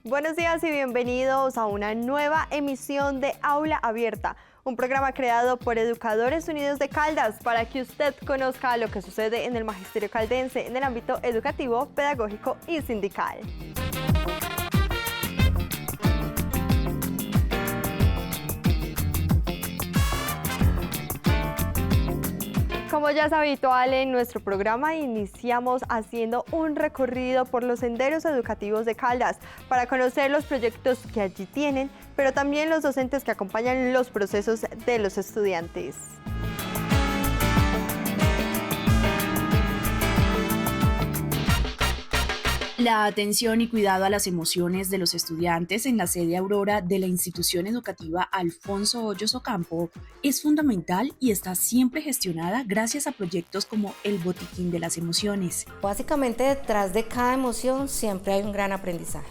Buenos días y bienvenidos a una nueva emisión de Aula Abierta, un programa creado por Educadores Unidos de Caldas para que usted conozca lo que sucede en el Magisterio Caldense en el ámbito educativo, pedagógico y sindical. Como ya es habitual en nuestro programa, iniciamos haciendo un recorrido por los senderos educativos de Caldas para conocer los proyectos que allí tienen, pero también los docentes que acompañan los procesos de los estudiantes. La atención y cuidado a las emociones de los estudiantes en la sede Aurora de la institución educativa Alfonso Hoyos Ocampo es fundamental y está siempre gestionada gracias a proyectos como el Botiquín de las Emociones. Básicamente detrás de cada emoción siempre hay un gran aprendizaje.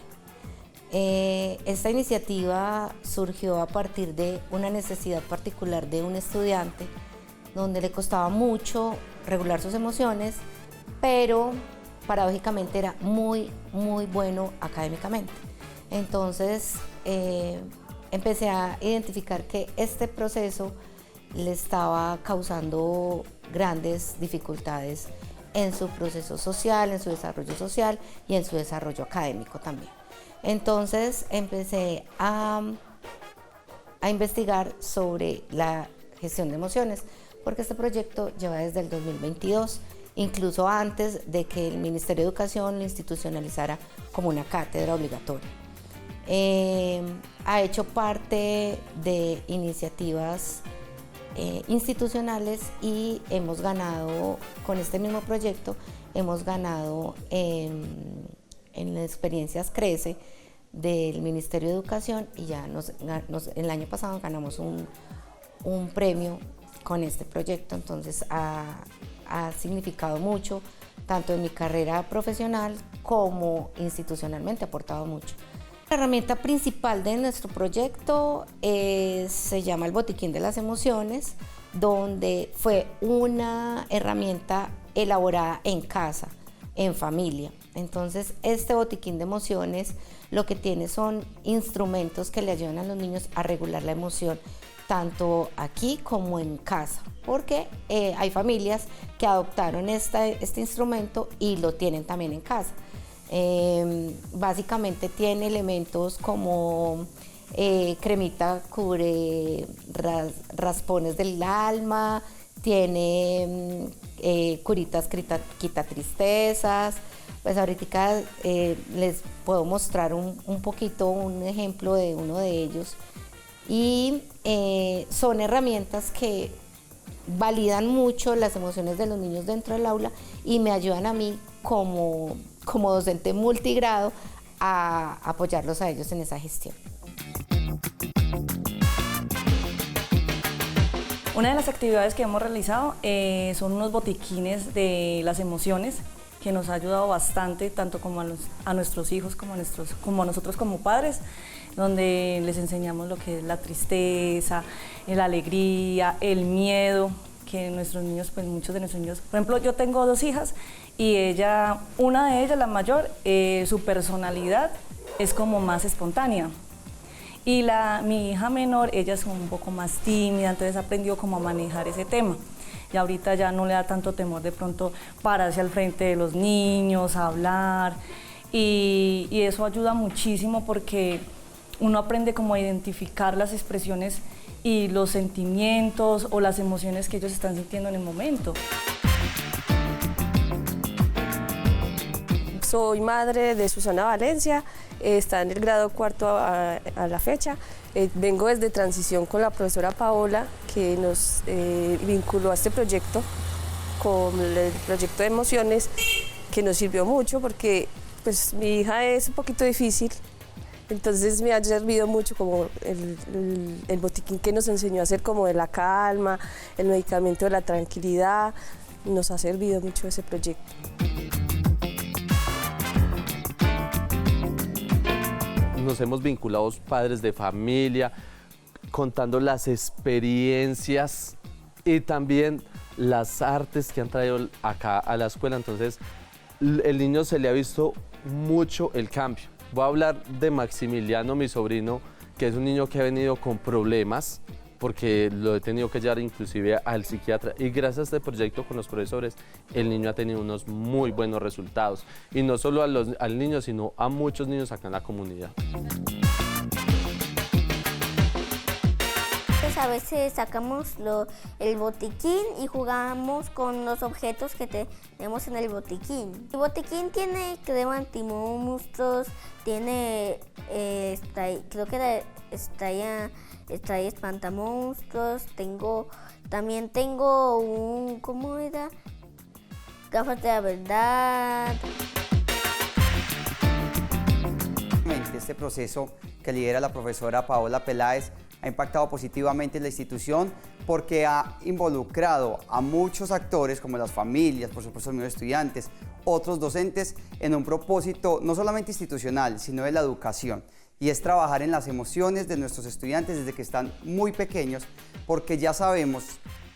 Esta iniciativa surgió a partir de una necesidad particular de un estudiante donde le costaba mucho regular sus emociones, pero paradójicamente era muy bueno académicamente. Entonces empecé a identificar que este proceso le estaba causando grandes dificultades en su proceso social, en su desarrollo social y en su desarrollo académico también. Entonces empecé a investigar sobre la gestión de emociones, porque este proyecto lleva desde el 2022, incluso antes de que el Ministerio de Educación lo institucionalizara como una cátedra obligatoria. Ha hecho parte de iniciativas institucionales y hemos ganado, con este mismo proyecto, hemos ganado en experiencias CRECE del Ministerio de Educación y ya el año pasado ganamos un premio con este proyecto. Entonces ha significado mucho, tanto en mi carrera profesional como institucionalmente, ha aportado mucho. La herramienta principal de nuestro proyecto se llama el Botiquín de las Emociones, donde fue una herramienta elaborada en casa, en familia. Entonces, este Botiquín de Emociones lo que tiene son instrumentos que le ayudan a los niños a regular la emoción, tanto aquí como en casa, porque hay familias que adoptaron este instrumento y lo tienen también en casa. Básicamente tiene elementos como cremita cubre raspones del alma, tiene curitas quita tristezas. Pues ahorita les puedo mostrar un poquito, un ejemplo de uno de ellos. Y son herramientas que validan mucho las emociones de los niños dentro del aula y me ayudan a mí como docente multigrado a apoyarlos a ellos en esa gestión. Una de las actividades que hemos realizado son unos botiquines de las emociones que nos ha ayudado bastante, tanto como a nuestros hijos como a nosotros como padres, donde les enseñamos lo que es la tristeza, la alegría, el miedo, que nuestros niños, pues muchos de nuestros niños, por ejemplo, yo tengo 2 hijas y una de ellas, la mayor, su personalidad es como más espontánea. Y mi hija menor, ella es un poco más tímida, entonces aprendió cómo a manejar ese tema. Y ahorita ya no le da tanto temor de pronto pararse al frente de los niños, hablar. Y eso ayuda muchísimo porque uno aprende cómo a identificar las expresiones y los sentimientos o las emociones que ellos están sintiendo en el momento. Soy madre de Susana Valencia, está en el grado 4 a la fecha. Vengo desde transición con la profesora Paola, que nos vinculó a este proyecto, con el proyecto de emociones, que nos sirvió mucho porque pues, mi hija es un poquito difícil. Entonces me ha servido mucho como el botiquín que nos enseñó a hacer como de la calma, el medicamento de la tranquilidad. Nos ha servido mucho ese proyecto. Nos hemos vinculado padres de familia, contando las experiencias y también las artes que han traído acá a la escuela. Entonces, el niño se le ha visto mucho el cambio. Voy a hablar de Maximiliano, mi sobrino, que es un niño que ha venido con problemas, porque lo he tenido que llevar inclusive al psiquiatra, y gracias a este proyecto con los profesores, el niño ha tenido unos muy buenos resultados, y no solo al niño, sino a muchos niños acá en la comunidad. A veces sacamos el botiquín y jugamos con los objetos que tenemos en el botiquín. El botiquín tiene crema antimonstruos, tiene, creo que trae espantamonstruos, también tengo ¿cómo era? Gafas de la verdad. Este proceso que lidera la profesora Paola Peláez ha impactado positivamente en la institución porque ha involucrado a muchos actores como las familias, por supuesto los mismos estudiantes, otros docentes en un propósito no solamente institucional, sino de la educación. Y es trabajar en las emociones de nuestros estudiantes desde que están muy pequeños, porque ya sabemos,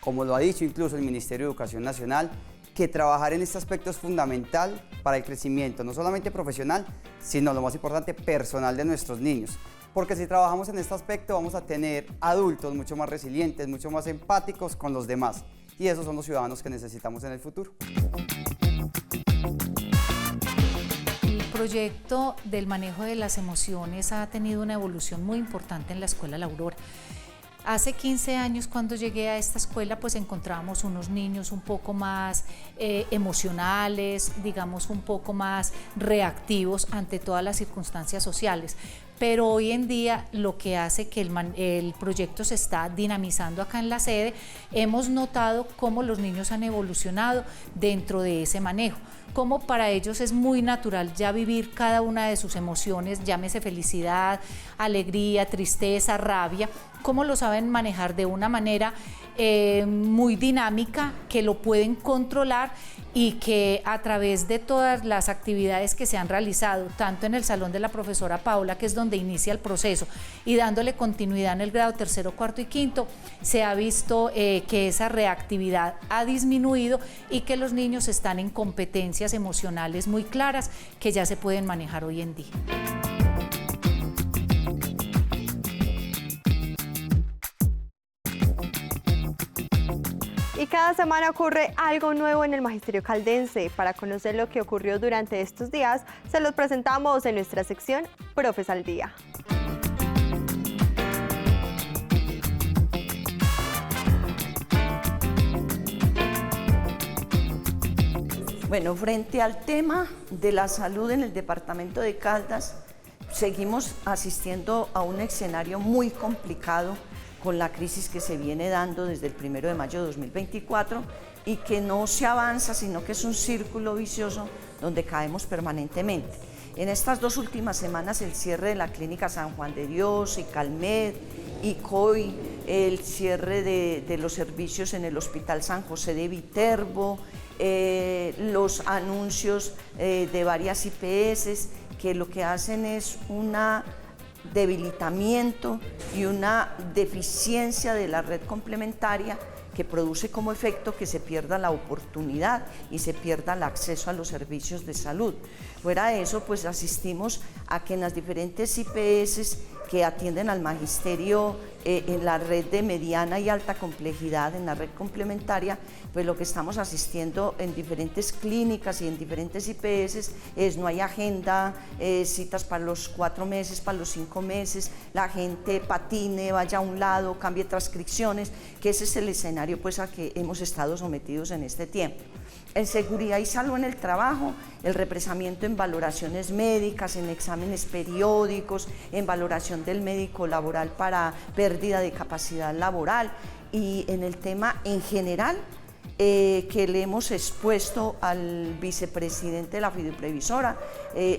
como lo ha dicho incluso el Ministerio de Educación Nacional, que trabajar en este aspecto es fundamental para el crecimiento, no solamente profesional, sino lo más importante, personal de nuestros niños. Porque si trabajamos en este aspecto vamos a tener adultos mucho más resilientes, mucho más empáticos con los demás. Y esos son los ciudadanos que necesitamos en el futuro. El proyecto del manejo de las emociones ha tenido una evolución muy importante en la Escuela La Aurora. Hace 15 años cuando llegué a esta escuela pues encontrábamos unos niños un poco más emocionales, digamos un poco más reactivos ante todas las circunstancias sociales. Pero hoy en día lo que hace que el proyecto se está dinamizando acá en la sede, hemos notado cómo los niños han evolucionado dentro de ese manejo, cómo para ellos es muy natural ya vivir cada una de sus emociones, llámese felicidad, alegría, tristeza, rabia, cómo lo saben manejar de una manera muy dinámica, que lo pueden controlar y que a través de todas las actividades que se han realizado, tanto en el salón de la profesora Paula, que es donde inicia el proceso, y dándole continuidad en el grado tercero, cuarto y quinto, se ha visto que esa reactividad ha disminuido y que los niños están en competencias emocionales muy claras que ya se pueden manejar hoy en día. Y cada semana ocurre algo nuevo en el Magisterio Caldense. Para conocer lo que ocurrió durante estos días, se los presentamos en nuestra sección Profes al Día. Bueno, frente al tema de la salud en el departamento de Caldas, seguimos asistiendo a un escenario muy complicado con la crisis que se viene dando desde el 1 de mayo de 2024 y que no se avanza, sino que es un círculo vicioso donde caemos permanentemente. En estas 2 últimas semanas, el cierre de la Clínica San Juan de Dios, ICALMED, ICOI, el cierre de los servicios en el Hospital San José de Viterbo, los anuncios de varias IPS que lo que hacen es una debilitamiento y una deficiencia de la red complementaria que produce como efecto que se pierda la oportunidad y se pierda el acceso a los servicios de salud. Fuera de eso, pues asistimos a que en las diferentes IPS que atienden al magisterio en la red de mediana y alta complejidad, en la red complementaria, pues lo que estamos asistiendo en diferentes clínicas y en diferentes IPS es no hay agenda, citas para los 4 meses, para los 5 meses, la gente patine, vaya a un lado, cambie transcripciones, que ese es el escenario pues a que hemos estado sometidos en este tiempo. En seguridad y salud en el trabajo, el represamiento en valoraciones médicas, en exámenes periódicos, en valoración del médico laboral para pérdida de capacidad laboral y en el tema en general que le hemos expuesto al vicepresidente de la fiduprevisora,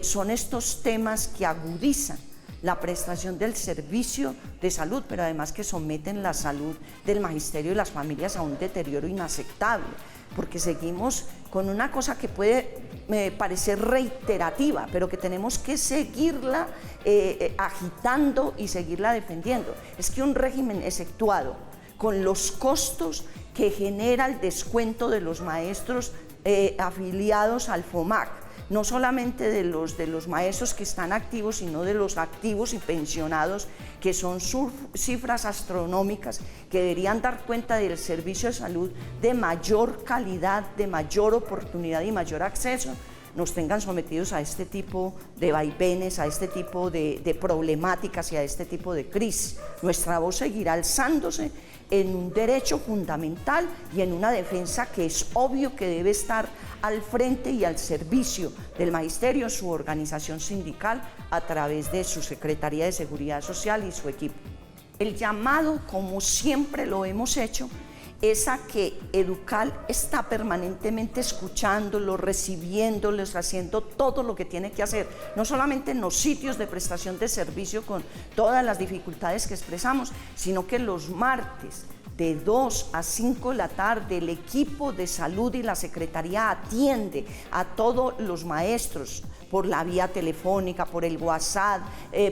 son estos temas que agudizan la prestación del servicio de salud, pero además que someten la salud del magisterio y las familias a un deterioro inaceptable, porque seguimos con una cosa que puede parecer reiterativa, pero que tenemos que seguirla agitando y seguirla defendiendo. Es que un régimen exceptuado con los costos que genera el descuento de los maestros afiliados al FOMAC, no solamente de los maestros que están activos, sino de los activos y pensionados, que son cifras astronómicas que deberían dar cuenta del servicio de salud de mayor calidad, de mayor oportunidad y mayor acceso, nos tengan sometidos a este tipo de vaivenes, a este tipo de problemáticas y a este tipo de crisis. Nuestra voz seguirá alzándose en un derecho fundamental y en una defensa que es obvio que debe estar al frente y al servicio del magisterio, su organización sindical, a través de su Secretaría de Seguridad Social y su equipo. El llamado, como siempre lo hemos hecho, es a que Educal está permanentemente escuchándolos, recibiéndolos, haciendo todo lo que tiene que hacer, no solamente en los sitios de prestación de servicio con todas las dificultades que expresamos, sino que los martes de 2 a 5 de la tarde el equipo de salud y la secretaría atiende a todos los maestros por la vía telefónica, por el WhatsApp,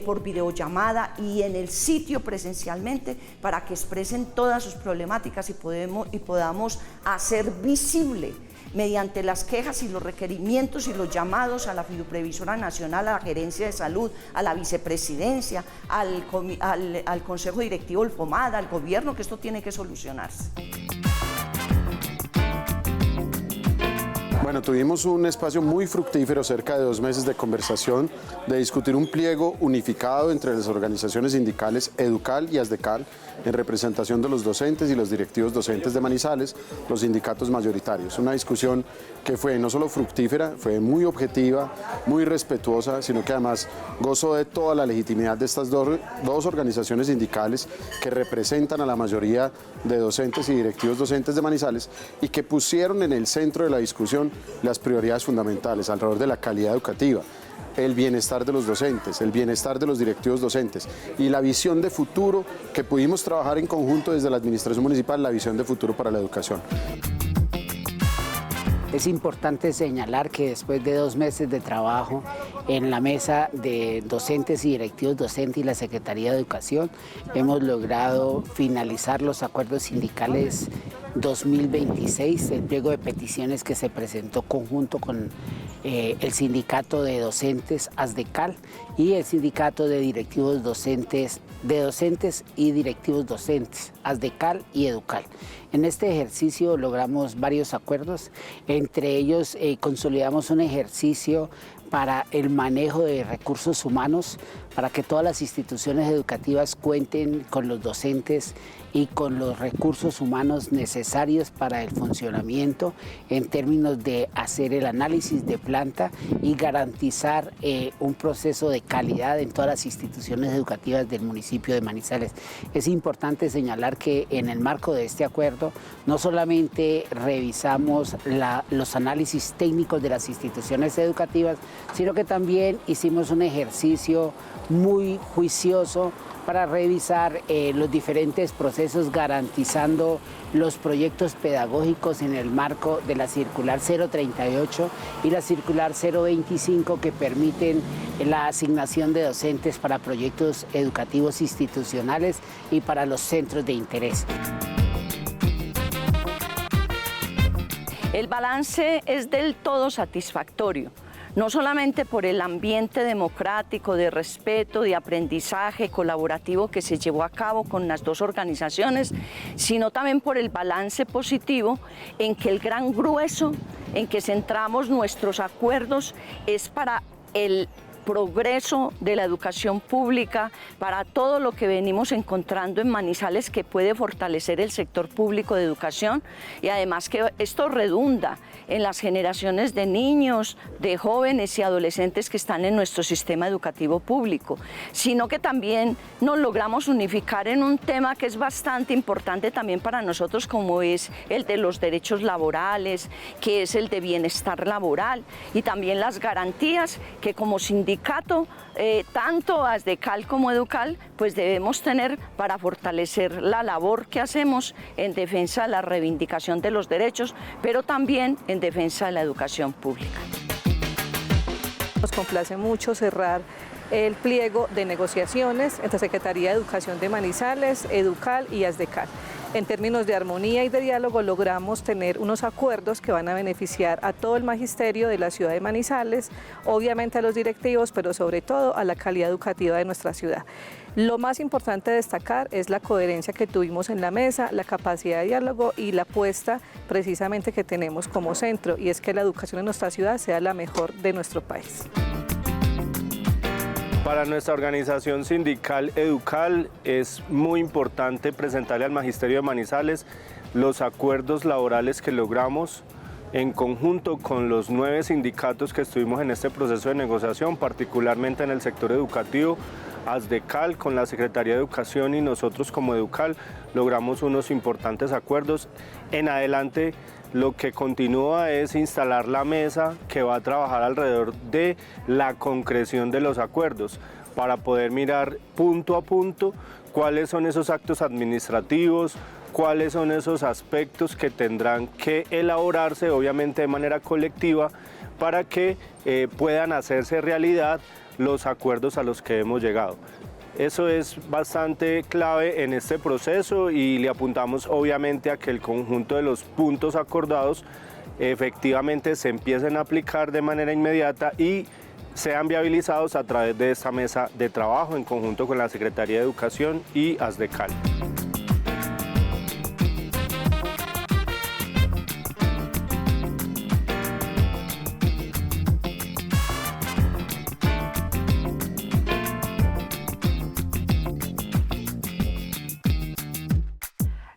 por videollamada y en el sitio presencialmente para que expresen todas sus problemáticas y podamos hacer visible mediante las quejas y los requerimientos y los llamados a la Fiduprevisora Nacional, a la Gerencia de Salud, a la Vicepresidencia, al Consejo Directivo del FOMAD, al Gobierno, que esto tiene que solucionarse. Bueno, tuvimos un espacio muy fructífero, cerca de 2 meses de conversación, de discutir un pliego unificado entre las organizaciones sindicales Educal y Asdecal, en representación de los docentes y los directivos docentes de Manizales, los sindicatos mayoritarios. Una discusión que fue no solo fructífera, fue muy objetiva, muy respetuosa, sino que además gozó de toda la legitimidad de estas dos organizaciones sindicales que representan a la mayoría de docentes y directivos docentes de Manizales y que pusieron en el centro de la discusión las prioridades fundamentales alrededor de la calidad educativa, el bienestar de los docentes, el bienestar de los directivos docentes y la visión de futuro que pudimos trabajar en conjunto desde la administración municipal, la visión de futuro para la educación. Es importante señalar que después de 2 meses de trabajo en la mesa de docentes y directivos docentes y la Secretaría de Educación, hemos logrado finalizar los acuerdos sindicales 2026, el pliego de peticiones que se presentó conjunto con el sindicato de docentes Asdecal y el sindicato de directivos docentes y directivos docentes Asdecal y Educal. En este ejercicio logramos varios acuerdos, entre ellos consolidamos un ejercicio para el manejo de recursos humanos, para que todas las instituciones educativas cuenten con los docentes y con los recursos humanos necesarios para el funcionamiento en términos de hacer el análisis de planta y garantizar un proceso de calidad en todas las instituciones educativas del municipio de Manizales. Es importante señalar que en el marco de este acuerdo no solamente revisamos los análisis técnicos de las instituciones educativas, sino que también hicimos un ejercicio muy juicioso para revisar los diferentes procesos, garantizando los proyectos pedagógicos en el marco de la circular 038 y la circular 025 que permiten la asignación de docentes para proyectos educativos institucionales y para los centros de interés. El balance es del todo satisfactorio, no solamente por el ambiente democrático, de respeto, de aprendizaje colaborativo que se llevó a cabo con las dos organizaciones, sino también por el balance positivo en que el gran grueso en que centramos nuestros acuerdos es para el progreso de la educación pública, para todo lo que venimos encontrando en Manizales que puede fortalecer el sector público de educación y además que esto redunda en las generaciones de niños, de jóvenes y adolescentes que están en nuestro sistema educativo público, sino que también nos logramos unificar en un tema que es bastante importante también para nosotros, como es el de los derechos laborales, que es el de bienestar laboral y también las garantías que como sindicato, tanto Asdecal como Educal, pues debemos tener para fortalecer la labor que hacemos en defensa de la reivindicación de los derechos, pero también en defensa de la educación pública. Nos complace mucho cerrar el pliego de negociaciones entre Secretaría de Educación de Manizales, Educal y Asdecal. En términos de armonía y de diálogo logramos tener unos acuerdos que van a beneficiar a todo el magisterio de la ciudad de Manizales, obviamente a los directivos, pero sobre todo a la calidad educativa de nuestra ciudad. Lo más importante de destacar es la coherencia que tuvimos en la mesa, la capacidad de diálogo y la apuesta precisamente que tenemos como centro, y es que la educación en nuestra ciudad sea la mejor de nuestro país. Para nuestra organización sindical Educal es muy importante presentarle al Magisterio de Manizales los acuerdos laborales que logramos en conjunto con los 9 sindicatos que estuvimos en este proceso de negociación, particularmente en el sector educativo. ASDECAL con la Secretaría de Educación y nosotros como Educal logramos unos importantes acuerdos. En adelante lo que continúa es instalar la mesa que va a trabajar alrededor de la concreción de los acuerdos para poder mirar punto a punto cuáles son esos actos administrativos, cuáles son esos aspectos que tendrán que elaborarse obviamente de manera colectiva para que puedan hacerse realidad los acuerdos a los que hemos llegado. Eso es bastante clave en este proceso y le apuntamos obviamente a que el conjunto de los puntos acordados efectivamente se empiecen a aplicar de manera inmediata y sean viabilizados a través de esta mesa de trabajo en conjunto con la Secretaría de Educación y ASDECAL.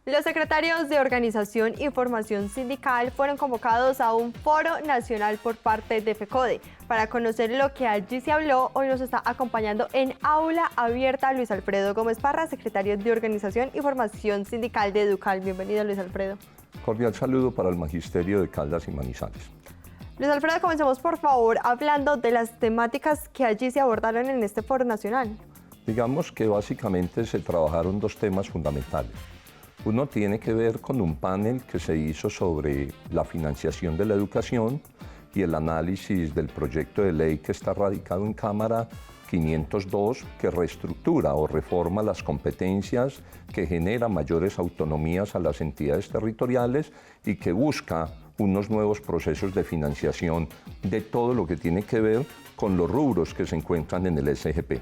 Los secretarios de Organización y Formación Sindical fueron convocados a un foro nacional por parte de FECODE. Para conocer lo que allí se habló, hoy nos está acompañando en Aula Abierta Luis Alfredo Gómez Parra, secretario de Organización y Formación Sindical de Educal. Bienvenido, Luis Alfredo. Cordial saludo para el Magisterio de Caldas y Manizales. Luis Alfredo, comencemos por favor hablando de las temáticas que allí se abordaron en este foro nacional. Digamos que básicamente se trabajaron 2 temas fundamentales. Uno tiene que ver con un panel que se hizo sobre la financiación de la educación y el análisis del proyecto de ley que está radicado en Cámara 502, que reestructura o reforma las competencias, que genera mayores autonomías a las entidades territoriales y que busca unos nuevos procesos de financiación de todo lo que tiene que ver con los rubros que se encuentran en el SGP.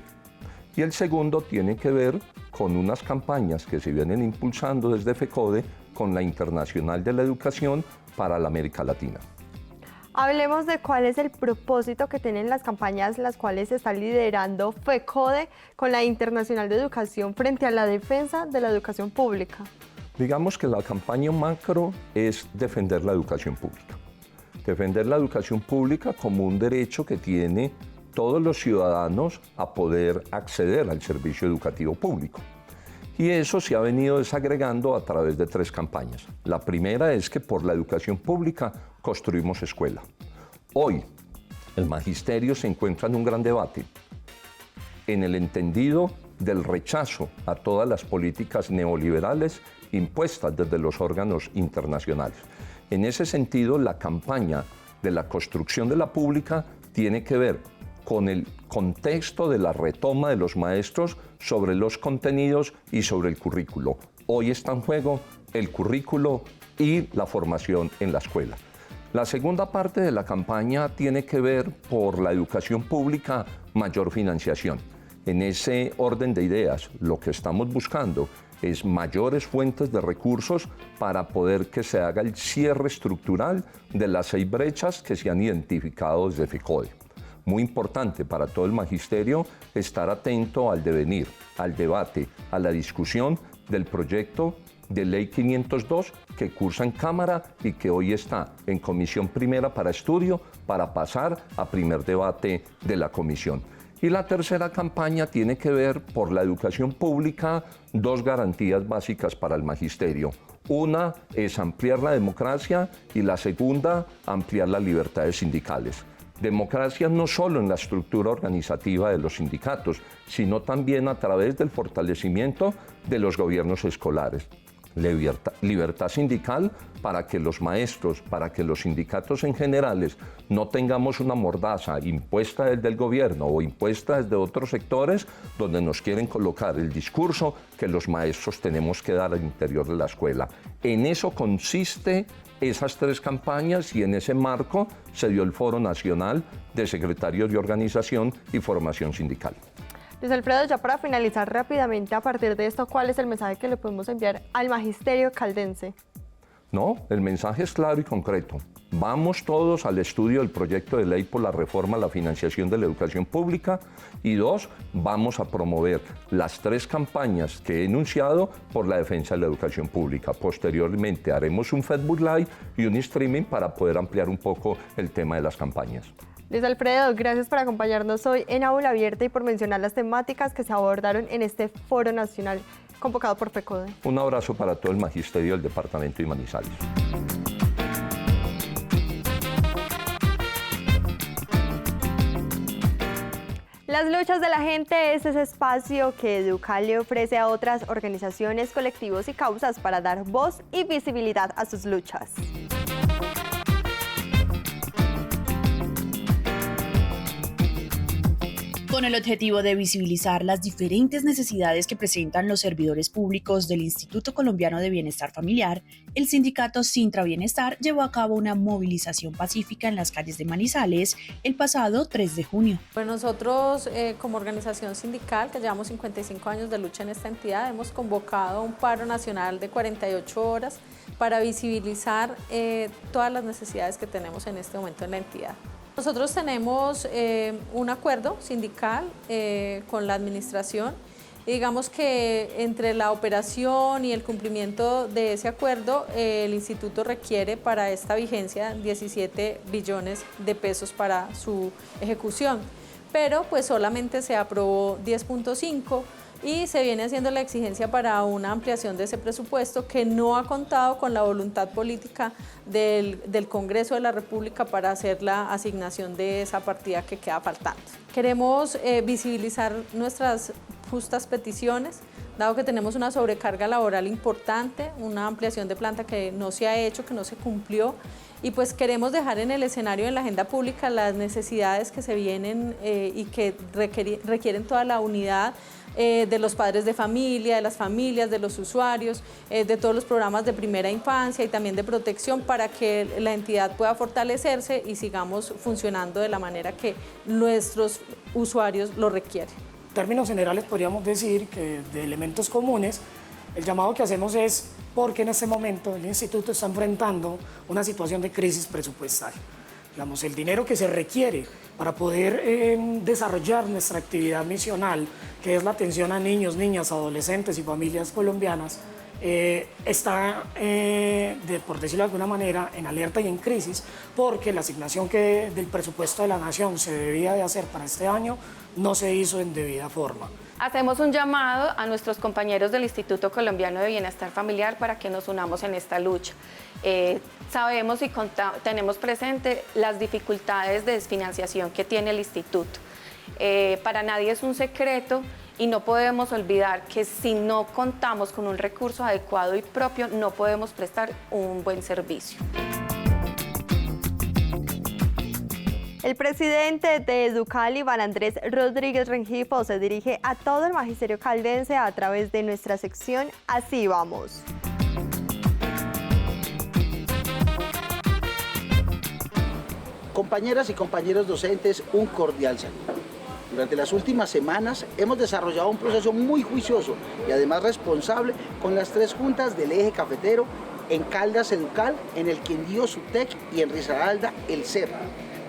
Y el segundo tiene que ver con unas campañas que se vienen impulsando desde FECODE con la Internacional de la Educación para la América Latina. Hablemos de cuál es el propósito que tienen las campañas las cuales está liderando FECODE con la Internacional de Educación frente a la defensa de la educación pública. Digamos que la campaña macro es defender la educación pública. Defender la educación pública como un derecho que tiene todos los ciudadanos a poder acceder al servicio educativo público. Y eso se ha venido desagregando a través de 3 campañas. La primera es que por la educación pública construimos escuela. Hoy, el magisterio se encuentra en un gran debate en el entendido del rechazo a todas las políticas neoliberales impuestas desde los órganos internacionales. En ese sentido, la campaña de la construcción de la pública tiene que ver con el contexto de la retoma de los maestros sobre los contenidos y sobre el currículo. Hoy está en juego el currículo y la formación en la escuela. La segunda parte de la campaña tiene que ver por la educación pública, mayor financiación. En ese orden de ideas, lo que estamos buscando es mayores fuentes de recursos para poder que se haga el cierre estructural de las 6 brechas que se han identificado desde FECODE. Muy importante para todo el magisterio estar atento al devenir, al debate, a la discusión del proyecto de ley 502 que cursa en Cámara y que hoy está en Comisión Primera para estudio para pasar a primer debate de la Comisión. Y la tercera campaña tiene que ver por la educación pública, 2 garantías básicas para el magisterio. Una es ampliar la democracia y la segunda, ampliar las libertades sindicales. Democracia no solo en la estructura organizativa de los sindicatos, sino también a través del fortalecimiento de los gobiernos escolares. libertad sindical para que los maestros, para que los sindicatos en generales no tengamos una mordaza impuesta desde el gobierno o impuesta desde otros sectores donde nos quieren colocar el discurso que los maestros tenemos que dar al interior de la escuela. En eso consiste esas 3 campañas y en ese marco se dio el Foro Nacional de Secretarios de Organización y Formación Sindical. Luis Alfredo, ya para finalizar rápidamente a partir de esto, ¿cuál es el mensaje que le podemos enviar al magisterio caldense? No, el mensaje es claro y concreto. Vamos todos al estudio del proyecto de ley por la reforma a la financiación de la educación pública y 2, vamos a promover las 3 campañas que he enunciado por la defensa de la educación pública. Posteriormente haremos un Facebook Live y un streaming para poder ampliar un poco el tema de las campañas. Luis Alfredo, gracias por acompañarnos hoy en Aula Abierta y por mencionar las temáticas que se abordaron en este Foro Nacional convocado por FECODE. Un abrazo para todo el magisterio del departamento de Manizales. Las luchas de la gente es ese espacio que Educal le ofrece a otras organizaciones, colectivos y causas para dar voz y visibilidad a sus luchas. Con el objetivo de visibilizar las diferentes necesidades que presentan los servidores públicos del Instituto Colombiano de Bienestar Familiar, el sindicato Sintra Bienestar llevó a cabo una movilización pacífica en las calles de Manizales el pasado 3 de junio. Pues nosotros como organización sindical, que llevamos 55 años de lucha en esta entidad, hemos convocado un paro nacional de 48 horas para visibilizar todas las necesidades que tenemos en este momento en la entidad. Nosotros tenemos un acuerdo sindical con la administración y digamos que entre la operación y el cumplimiento de ese acuerdo el instituto requiere para esta vigencia 17 billones de pesos para su ejecución, pero pues solamente se aprobó 10.5 y se viene haciendo la exigencia para una ampliación de ese presupuesto que no ha contado con la voluntad política del Congreso de la República para hacer la asignación de esa partida que queda faltando. Queremos visibilizar nuestras justas peticiones, dado que tenemos una sobrecarga laboral importante, una ampliación de planta que no se ha hecho, que no se cumplió, y pues queremos dejar en el escenario, en la agenda pública, las necesidades que se vienen y que requieren toda la unidad de los padres de familia, de las familias, de los usuarios, de todos los programas de primera infancia y también de protección para que la entidad pueda fortalecerse y sigamos funcionando de la manera que nuestros usuarios lo requieren. En términos generales podríamos decir que de elementos comunes, el llamado que hacemos es porque en este momento el instituto está enfrentando una situación de crisis presupuestal. Digamos, el dinero que se requiere para poder desarrollar nuestra actividad misional, que es la atención a niños, niñas, adolescentes y familias colombianas, está, por decirlo de alguna manera, en alerta y en crisis, porque la asignación del presupuesto de la Nación se debía de hacer para este año no se hizo en debida forma. Hacemos un llamado a nuestros compañeros del Instituto Colombiano de Bienestar Familiar para que nos unamos en esta lucha. Sabemos y tenemos presente las dificultades de desfinanciación que tiene el instituto. Para nadie es un secreto y no podemos olvidar que si no contamos con un recurso adecuado y propio, no podemos prestar un buen servicio. El presidente de Educal, Iván Andrés Rodríguez Rengifo, se dirige a todo el magisterio caldense a través de nuestra sección Así Vamos. Compañeras y compañeros docentes, un cordial saludo. Durante las últimas semanas hemos desarrollado un proceso muy juicioso y además responsable con las 3 juntas del eje cafetero en Caldas Educal, en el Quindío Subtec y en Risaralda el CEP.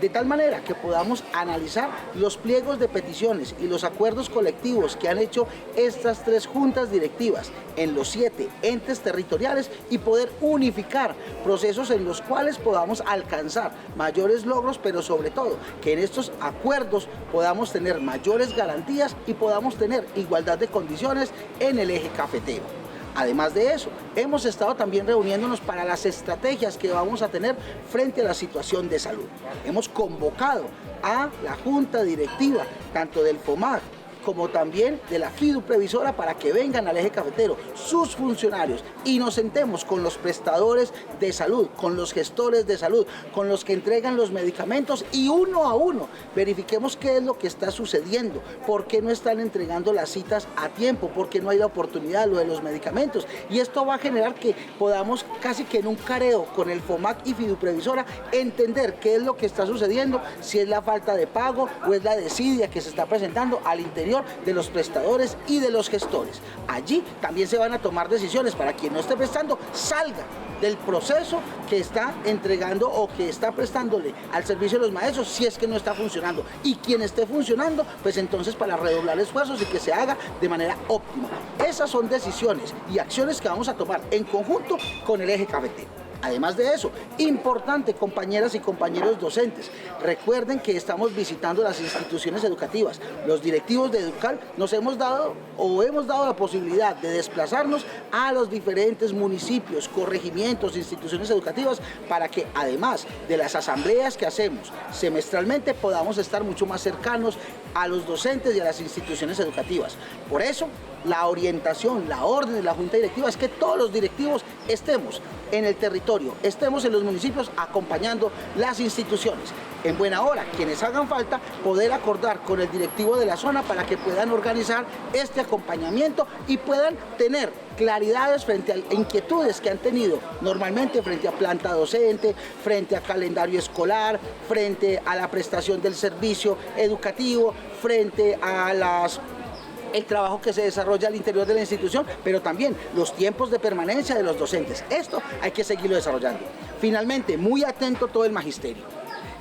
De tal manera que podamos analizar los pliegos de peticiones y los acuerdos colectivos que han hecho estas 3 juntas directivas en los 7 entes territoriales y poder unificar procesos en los cuales podamos alcanzar mayores logros, pero sobre todo que en estos acuerdos podamos tener mayores garantías y podamos tener igualdad de condiciones en el eje cafetero. Además de eso, hemos estado también reuniéndonos para las estrategias que vamos a tener frente a la situación de salud. Hemos convocado a la Junta Directiva, tanto del FOMAG como también de la fiduprevisora para que vengan al eje cafetero sus funcionarios y nos sentemos con los prestadores de salud, con los gestores de salud, con los que entregan los medicamentos y uno a uno verifiquemos qué es lo que está sucediendo, por qué no están entregando las citas a tiempo, por qué no hay la oportunidad, lo de los medicamentos. Y esto va a generar que podamos casi que en un careo con el FOMAC y fiduprevisora entender qué es lo que está sucediendo, si es la falta de pago o es la desidia que se está presentando al interior de los prestadores y de los gestores. Allí también se van a tomar decisiones para quien no esté prestando, salga del proceso que está entregando o que está prestándole al servicio de los maestros si es que no está funcionando. Y quien esté funcionando, pues entonces para redoblar esfuerzos y que se haga de manera óptima. Esas son decisiones y acciones que vamos a tomar en conjunto con el eje cafetero. Además de eso, importante, compañeras y compañeros docentes, recuerden que estamos visitando las instituciones educativas. Los directivos de Educal nos hemos dado la posibilidad de desplazarnos a los diferentes municipios, corregimientos, instituciones educativas, para que además de las asambleas que hacemos semestralmente podamos estar mucho más cercanos a los docentes y a las instituciones educativas. Por eso, la orientación, la orden de la Junta Directiva es que todos los directivos estemos en el territorio, estemos en los municipios acompañando las instituciones. En buena hora, quienes hagan falta, poder acordar con el directivo de la zona para que puedan organizar este acompañamiento y puedan tener claridades frente a inquietudes que han tenido normalmente frente a planta docente, frente a calendario escolar, frente a la prestación del servicio educativo, frente a el trabajo que se desarrolla al interior de la institución, pero también los tiempos de permanencia de los docentes. Esto hay que seguirlo desarrollando. Finalmente, muy atento todo el magisterio.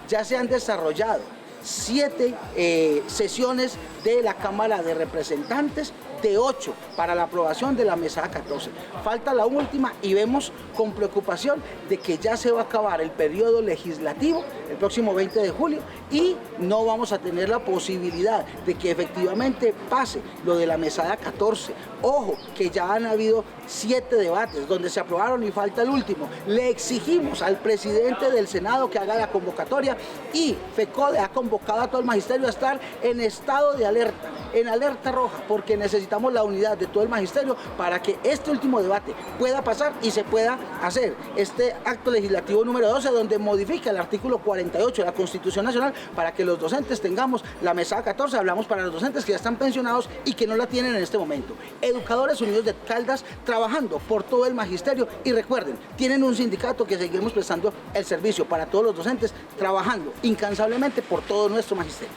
Ya se han desarrollado 7 sesiones de la Cámara de Representantes, de 8 para la aprobación de la mesada 14. Falta la última y vemos con preocupación de que ya se va a acabar el periodo legislativo el próximo 20 de julio y no vamos a tener la posibilidad de que efectivamente pase lo de la mesada 14. Ojo, que ya han habido 7 debates donde se aprobaron y falta el último. Le exigimos al presidente del Senado que haga la convocatoria y FECODE ha convocado a todo el magisterio a estar en estado de alerta, en alerta roja, porque necesitamos la unidad de todo el magisterio para que este último debate pueda pasar y se pueda hacer este acto legislativo número 12 donde modifica el artículo 48 de la Constitución Nacional para que los docentes tengamos la mesada 14. Hablamos para los docentes que ya están pensionados y que no la tienen en este momento. Educadores Unidos de Caldas trabajando por todo el magisterio y recuerden, tienen un sindicato que seguimos prestando el servicio para todos los docentes, trabajando incansablemente por todo nuestro magisterio.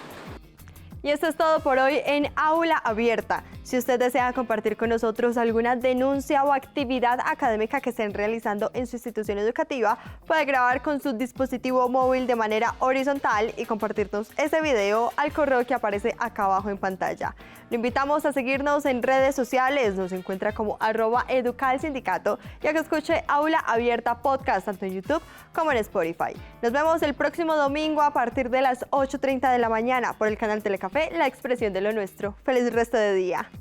Y esto es todo por hoy en Aula Abierta. Si usted desea compartir con nosotros alguna denuncia o actividad académica que estén realizando en su institución educativa, puede grabar con su dispositivo móvil de manera horizontal y compartirnos ese video al correo que aparece acá abajo en pantalla. Lo invitamos a seguirnos en redes sociales, nos encuentra como @educalsindicato y a que escuche Aula Abierta Podcast tanto en YouTube como en Spotify. Nos vemos el próximo domingo a partir de las 8:30 de la mañana por el canal Telecafé, La Expresión de lo Nuestro. ¡Feliz resto de día!